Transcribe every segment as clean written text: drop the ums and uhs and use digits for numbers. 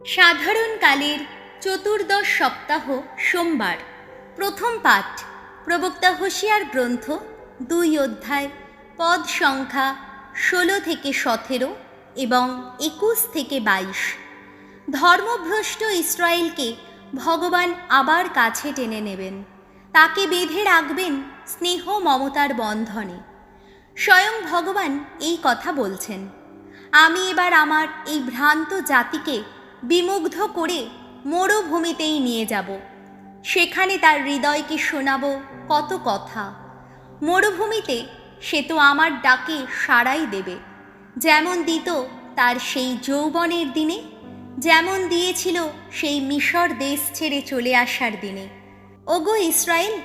সাধারণকালের চতুর্দশ সপ্তাহ সোমবার। প্রথম পাঠ প্রবক্তা হোশিয়ার গ্রন্থ 2 অধ্যায়, পদ সংখ্যা 16 থেকে 17 এবং 21 থেকে 22। ধর্মভ্রষ্ট ইসরায়েলকে ভগবান আবার কাছে টেনে নেবেন, তাকে বেঁধে রাখবেন স্নেহ মমতার বন্ধনে। স্বয়ং ভগবান এই কথা বলছেন, আমি এবার আমার এই ভ্রান্ত জাতিকে বিমুগ্ধ করে মরুভূমিতেই নিয়ে যাব। সেখানে তার হৃদয়কে শোনাব কত কথা। মরুভূমিতে সে তো আমার ডাকে সাড়াই দেবে, যেমন দিত তার সেই যৌবনের দিনে, যেমন দিয়েছিল সেই মিশর দেশ ছেড়ে চলে আসার দিনে। ওগো ইসরায়েল,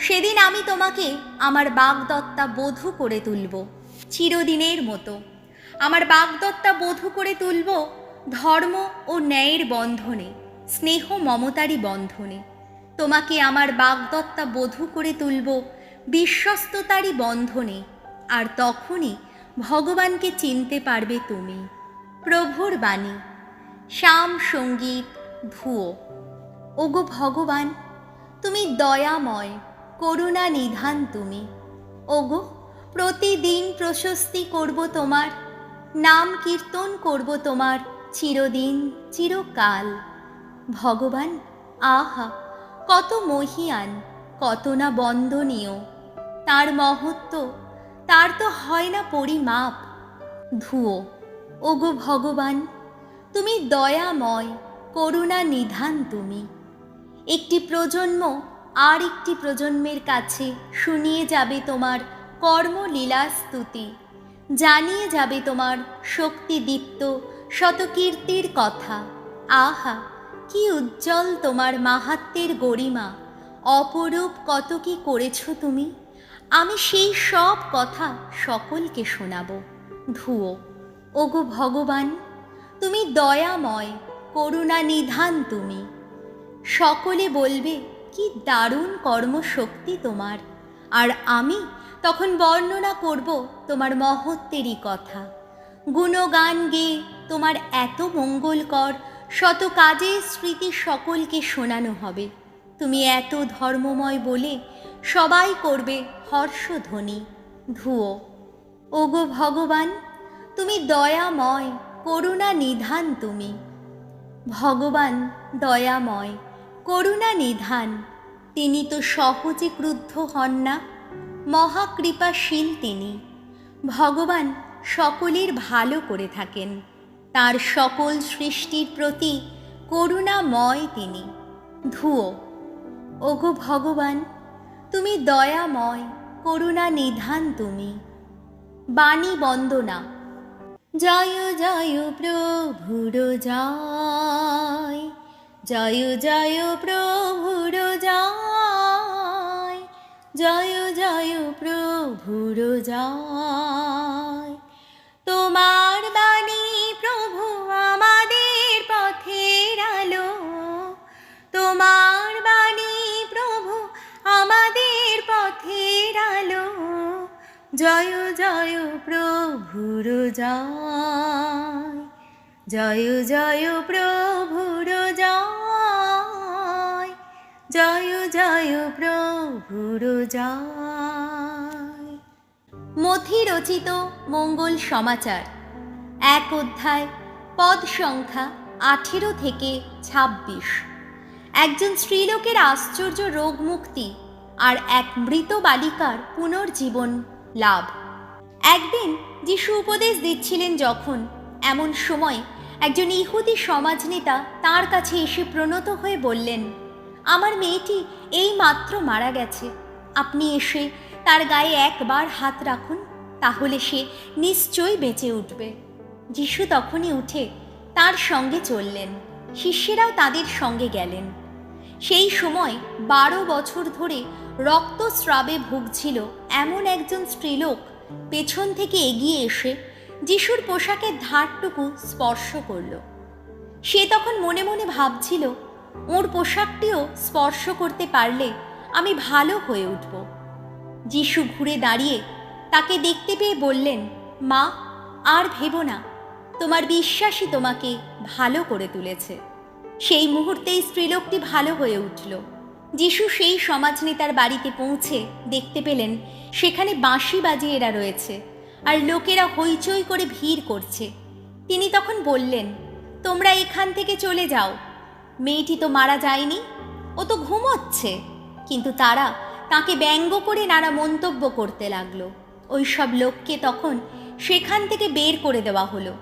সেদিন আমি তোমাকে আমার বাগদত্তা বধূ করে তুলব, চিরদিনের মতো। আমার বাগদত্তা বধূ করে তুলব ধর্ম ও ন্যায়ের বন্ধনে, স্নেহ মমতারই বন্ধনে। তোমাকে আমার বাগদত্তা বধূ করে তুলব বিশ্বস্ততারই বন্ধনে, আর তখনই ভগবানকে চিনতে পারবে তুমি। প্রভুর বাণী। শাম সঙ্গীত ভুয়ো। ওগো ভগবান, তুমি দয়াময়, করুণা নিধান তুমি। ওগো, প্রতিদিন প্রশস্তি করব তোমার, নাম কীর্তন করব তোমার চিরদিন চিরকাল। ভগবান, আহা কত মহিয়ান, কত না বন্দনীয় তার মহত্ব, তার তো হয় না পরিমাপ। ধুয়ো। ওগো ভগবান, তুমি দয়াময়, করুণা নিধান তুমি। একটি প্রজন্ম আর একটি প্রজন্মের কাছে শুনিয়ে যাবে তোমার কর্মলীলা স্তুতি, জানিয়ে যাবে তোমার শক্তিদীপ্ত শতকীর্তির কথা। আহা কি উজ্জ্বল তোমার মাহাত্ম্যের গরিমা, অপরূপ কত কি করেছ তুমি। আমি সেই সব কথা সকলকে শোনাব। ধুয়ো। ওগো ভগবান, তুমি দয়াময়, করুণা নিধান তুমি। সকলে বলবে কি দারুণ কর্মশক্তি তোমার, আর আমি তখন বর্ণনা করব তোমার মহত্বেরই কথা। গুণগান গেয়ে তোমার এত মঙ্গলকর শত কাজের স্মৃতি সকলকে শোনানো হবে। তুমি এত ধর্মময় বলে সবাই করবে হর্ষধ্বনি। ধুয়ো। ওগো ভগবান, তুমি দয়াময়, করুণা নিধান তুমি। ভগবান দয়াময়, করুণা নিধান, তিনি তো সহজে ক্রুদ্ধ হন না, মহাকৃপাশীল তিনি। ভগবান সকলের ভালো করে থাকেন, তার সকল সৃষ্টির প্রতি করুণাময় তিনি। ধুয়ো। ওগো ভগবান, তুমি দয়াময়, করুণা নিধান তুমি। বাণী বন্দনা। জয় জয় প্রভুর জয়, জয় জয় প্রভুর জয়, জয় জয় প্রভুর জয়। তোমার বাণী প্রভু আমাদের পথের আলো, তোমার বাণী প্রভু আমাদের পথের আলো। জয় জয় প্রভুর জয়, জয় জয় প্রভুর জয়, জয় জয় প্রভুর জয়। মথি রচিত মঙ্গল সমাচার 1 অধ্যায়, পদ সংখ্যা 18 থেকে 26। একজন স্ত্রীলোকের আশ্চর্য রোগ মুক্তি আর এক মৃত বালিকার পুনর্জীবন লাভ। একদিন যিশু উপদেশ দিচ্ছিলেন যখন, এমন সময় একজন ইহুদি সমাজনেতা তাঁর কাছে এসে প্রণত হয়ে বললেন, আমার মেয়েটি এই মাত্র মারা গেছে, আপনি এসে তার গায়ে একবার হাত রাখুন, তাহলে সে নিশ্চয়ই বেঁচে উঠবে। যিশু তখনই উঠে তার সঙ্গে চললেন, শিষ্যেরাও তাদের সঙ্গে গেলেন। সেই সময় 12 বছর ধরে রক্তস্রাবে ভুগছিল এমন একজন স্ত্রীলোক পেছন থেকে এগিয়ে এসে যিশুর পোশাকের ধারটুকু স্পর্শ করল। সে তখন মনে মনে ভাবছিল, ওর পোশাকটিও স্পর্শ করতে পারলে আমি ভালো হয়ে উঠব। যিশু ঘুরে দাঁড়িয়ে তাকে দেখতে পেয়ে বললেন, মা, আর ভেবো না, তোমার বিশ্বাসই তোমাকে ভালো করে তুলেছে। সেই মুহূর্তেই স্ত্রীলোকটি ভালো হয়ে উঠল। যিশু সেই সমাজ নেতার বাড়িতে পৌঁছে দেখতে পেলেন সেখানে বাঁশি বাজিয়ে এরা রয়েছে আর লোকেরা হইচই করে ভিড় করছে। তিনি তখন বললেন, তোমরা এখান থেকে চলে যাও, মেয়েটি তো মারা যায়নি, ও তো ঘুমোচ্ছে। কিন্তু তারা তাকে ব্যঙ্গ করে নানা মন্তব্য করতে লাগলো। ওই সব লোককে তখন সেখান থেকে বের করে দেওয়া হলো।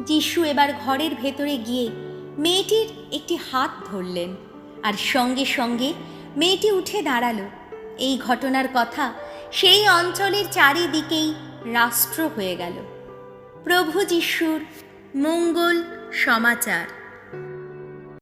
যিশু এবার ঘরের ভেতরে গিয়ে মেয়েটির একটি হাত ধরলেন আর সঙ্গে সঙ্গে মেয়েটি উঠে দাঁড়ালো। এই ঘটনার কথা সেই অঞ্চলের চারিদিকেই রাষ্ট্র হয়ে গেল। প্রভু যিশুর মঙ্গল সমাচার।